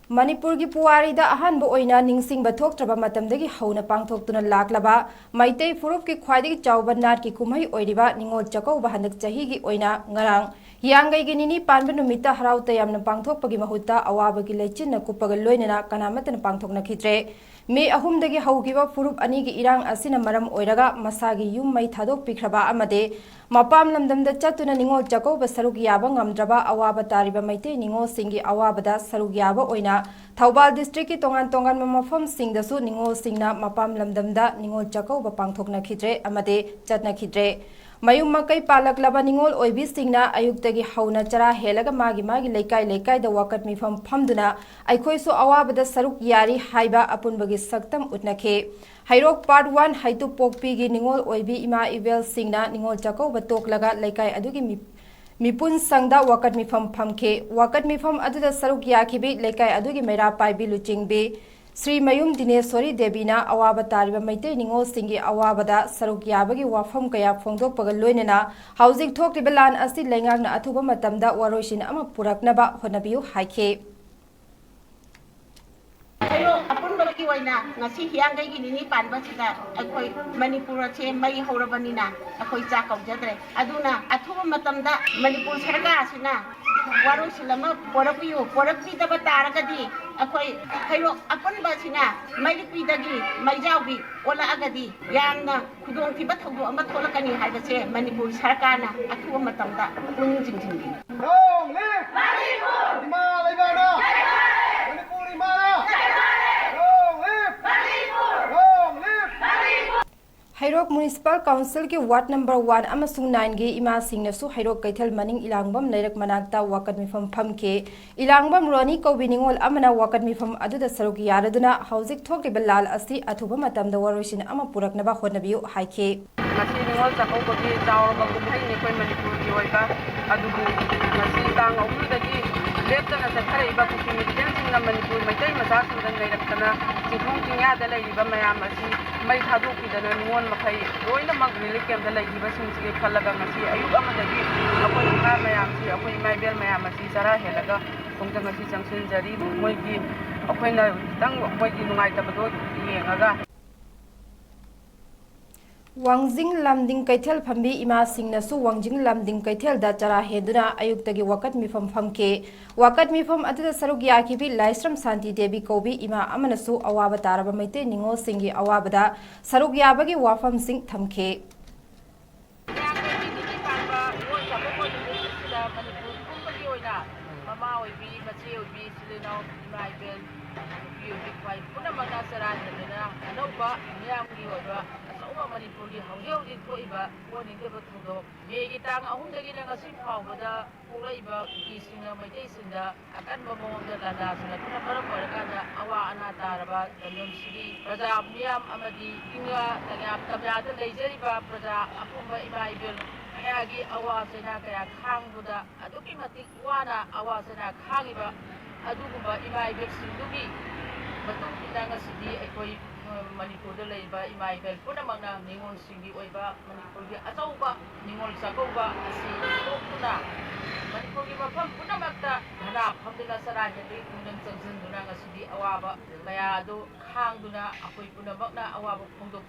ꯃꯅꯤꯄꯨꯔꯒꯤ ꯄꯨꯋꯥꯔꯤꯗ ꯑꯍꯥꯟꯕ ꯑꯣꯏꯅ ꯅꯤꯡꯁꯤꯡꯕ ꯊꯣꯛꯇ꯭ꯔꯕ ꯃꯇꯝꯗꯒꯤ ꯍꯧꯅ ꯄꯥꯡꯊꯣꯛꯇꯨꯅ ꯂꯥꯛꯂꯕ ꯃꯩꯇꯩ ꯐꯨꯔꯨꯞꯀꯤ ꯈ꯭ꯋꯥꯏꯗꯒꯤ ꯆꯥꯎꯕ ꯅꯥꯠꯀꯤ ꯀꯨꯝꯍꯩ ꯑꯣꯏꯔꯤꯕ ꯅꯤꯡꯉꯣꯜ ꯆꯥꯛꯀꯧꯕ ꯍꯟꯗꯛ ꯆꯍꯤꯒꯤ ꯑꯣꯏꯅ ꯉꯔꯥꯡ ꯍꯤꯌꯥꯡꯒꯩꯒꯤ ꯅꯤꯅꯤ ꯄꯥꯟꯕ ꯅꯨꯃꯤꯠꯇ ꯍꯔꯥꯎ ꯇꯌꯥꯝꯅ ꯄꯥꯡꯊꯣꯛꯄꯒꯤ ꯃꯍꯨꯠꯇ ꯑꯋꯥꯕꯒꯤ ꯂꯩꯆꯤꯟꯅ ꯀꯨꯞꯄꯒ ꯂꯣꯏꯅꯅ ꯀꯅꯥꯃꯠꯇꯅ ꯄꯥꯡꯊꯣꯛꯅꯈꯤꯗ꯭ꯔꯦ꯫ ꯃꯦ 3ꯗꯒꯤ ꯍꯧꯈꯤꯕ ꯐꯨꯔꯨꯞ ꯑꯅꯤꯒꯤ ꯏꯔꯥꯡ ꯑꯁꯤꯅ ꯃꯔꯝ ꯑꯣꯏꯔꯒ ꯃꯁꯥꯒꯤ ꯌꯨꯝ ꯃꯩ ꯊꯥꯗꯣꯛꯄꯤꯈ꯭ꯔꯕ ꯑꯃꯗꯤ ꯃꯄꯥꯝ ꯂꯝꯗꯝꯗ ꯆꯠꯇꯨꯅ ꯅꯤꯡꯉꯣꯜ ꯆꯥꯛꯀꯧꯕ ꯁꯔꯨꯛ ꯌꯥꯕ ꯉꯝꯗ꯭ꯔꯕ ꯑꯋꯥꯕ ꯇꯥꯔꯤꯕ ꯃꯩꯇꯩ ꯅꯤꯡꯉꯣꯜꯁꯤꯡꯒꯤ ꯑꯋꯥꯕꯗ ꯁꯔꯨꯛ ꯌꯥꯕ ꯑꯣꯏꯅ ꯊꯧꯕꯥꯜ ꯗꯤꯁꯇ꯭ꯔꯤꯛꯀꯤ ꯇꯣꯉꯥꯟ ꯇꯣꯉꯥꯟꯕ ꯃꯐꯝꯁꯤꯡꯗꯁꯨ ꯅꯤꯡꯉꯣꯜꯁꯤꯡꯅ ꯃꯄꯥꯝ ꯂꯝꯗꯝꯗ ꯅꯤꯡꯉꯣꯜ ꯆꯥꯛꯀꯧꯕ ꯄꯥꯡꯊꯣꯛꯅꯈꯤꯗ꯭ꯔꯦ ꯑꯃꯗꯤ ꯆꯠꯅꯈꯤꯗ꯭ꯔꯦ꯫ ꯃꯌꯨꯝ ꯃꯀꯩ ꯄꯥꯜꯂꯛꯂꯕ ꯅꯤꯡꯉꯣꯜ ꯑꯣꯏꯕꯤꯁꯤꯡꯅ ꯑꯌꯨꯛꯇꯒꯤ ꯍꯧꯅ ꯆꯔꯥ ꯍꯦꯜꯂꯒ ꯃꯥꯒꯤ ꯂꯩꯀꯥꯏ ꯂꯩꯀꯥꯏꯗ ꯋꯥꯀꯠ ꯃꯤꯐꯝ ꯐꯝꯗꯨꯅ ꯑꯩꯈꯣꯏꯁꯨ ꯑꯋꯥꯕꯗ ꯁꯔꯨꯛ ꯌꯥꯔꯤ ꯍꯥꯏꯕ ꯑꯄꯨꯟꯕꯒꯤ ꯁꯛꯇꯝ उतनखे। हैरोक पार्ट 1 हैतु पोकपीगी निंगोल ओइबी इमा इबेलसिंगना निंगोल चकौब तोकलगा लेकाई अदुगी मिपुन संगदा वकत मिफम फमखे। वकत मिफम अदुदा सरुक याखिबी लेकाई अदुगी मेरा पाइबी लुचिंगबी श्री मयूम दिनेश्वरी देवीना अवाब तारिबा मैते निंगोल सिंगी अवाबदा सरुक याबगी वाफम कया फोंदोकपगा लोइनना हौजिक थोक्लिबा लान असि लेंगांगना अथुबा मतमदा वरोइसिन अमा पुरकनबा होनबियु हाइखे। अपुनबगी वैना ngasi हियांगैगी निनि पानबसिदा अखोई मणिपुर से मई हौरबनिना अखोई चाकौजद्रे अदुना अथुबा मतमदा मणिपुर सरकार सिना वारोसिलमा पोरपियु पोरपिदबा तारगदी अखोई हैरो अपुनबसिना मईपिदगी मईजाउबी ओलाअगदी यामना खुदोंथिबा थौदो अमा थोलकनी हाइबसे मणिपुर सरकारना अथुबा मतमदा पुनिंग जिंजिंगी long live मणिपुर इमा लेगाना मणिपुर इमाना हैरोक म्युनिसिपल काउंसिल की वार्ड नंबर 1 अमसुंग 9 गे इमा सिंगनसु हैरोक कैथल मनिंग इलांगबम लैरक मनाक्ता वाकत मिफम फमके। इलांगबम रोनी कौबी निंगोल अमना वाकत मिफम अदुदा सरुक यारदुना हौजिक थोकिबा लाल असि अथुबा मतमदा वरोइसिन अमा पुरकनबा होनबियु हाइखे। ngasi ningol chakauba gi chawraba kumhai ni koi manipur gi oiba adubu ngasi tang ahumdagi leptana chathariba kumitel singna manipur maitai macha singdan leirakana chingthong chingya leiba mayam asi mai thadokidana ningol makhai loina mak relief camp da leiba singsi khalaga ngasi ayuk amadagi akoi ha mayam si akoi maibel mayam asi chara helaga khongtang asi changsin jari moi gi akoina tang moi gi nungai tabado yengaga वांजिंग लामदिंग Kaithal फंबी इमा सिंगनसु वांजिंग लामदिंग कैथल दा चरा हेदुना अयुक्तगी वकत मिफम फमके। वकत मिफम अदुदा सरुक याखिबी लाइस्रम शांति देवी कौबी इमा अमनसु अवाब तारबा मैते निंगोल सिंगी अवाबदा सरुक याबगी वाफम सिंग थमखे। Manipuri हौजी थोइबा कोनिदेबो थोदो Maggi तांग अहुमदगी ngasi फावबदा पोलैबा kissing मैतैसिंदा अकनबा मोंदा लादासना तुना मरम ओरकादा अवा अना तारबा दनमसिगी प्रजा मियाम अमदी इंगा तग्याम तब्यादा लेजरिबा प्रजा अपुंबा इमाइबेल कयागी अवासेना कया खांगबुदा अदुकी मतिक वाना अवासेना खांगिबा अदुगुबा इमाइबेल सिंदुगी मतुंग इनांगसिदी अखोई मणिपुर लेबा इमाइबेल पुनमना निंगोल सिंगी ओइबा मणिपुर की अचौबा निंगोल चकौबा असि तोक्तुना मणिपुर की मफम पुनमक्ता धना फमदुना सरा हेदि खुंदन चंगजनदुना ngasiदी अवाबा कया दो खांगदुना अखोई पुनमक्ना अवाबा फोंदोक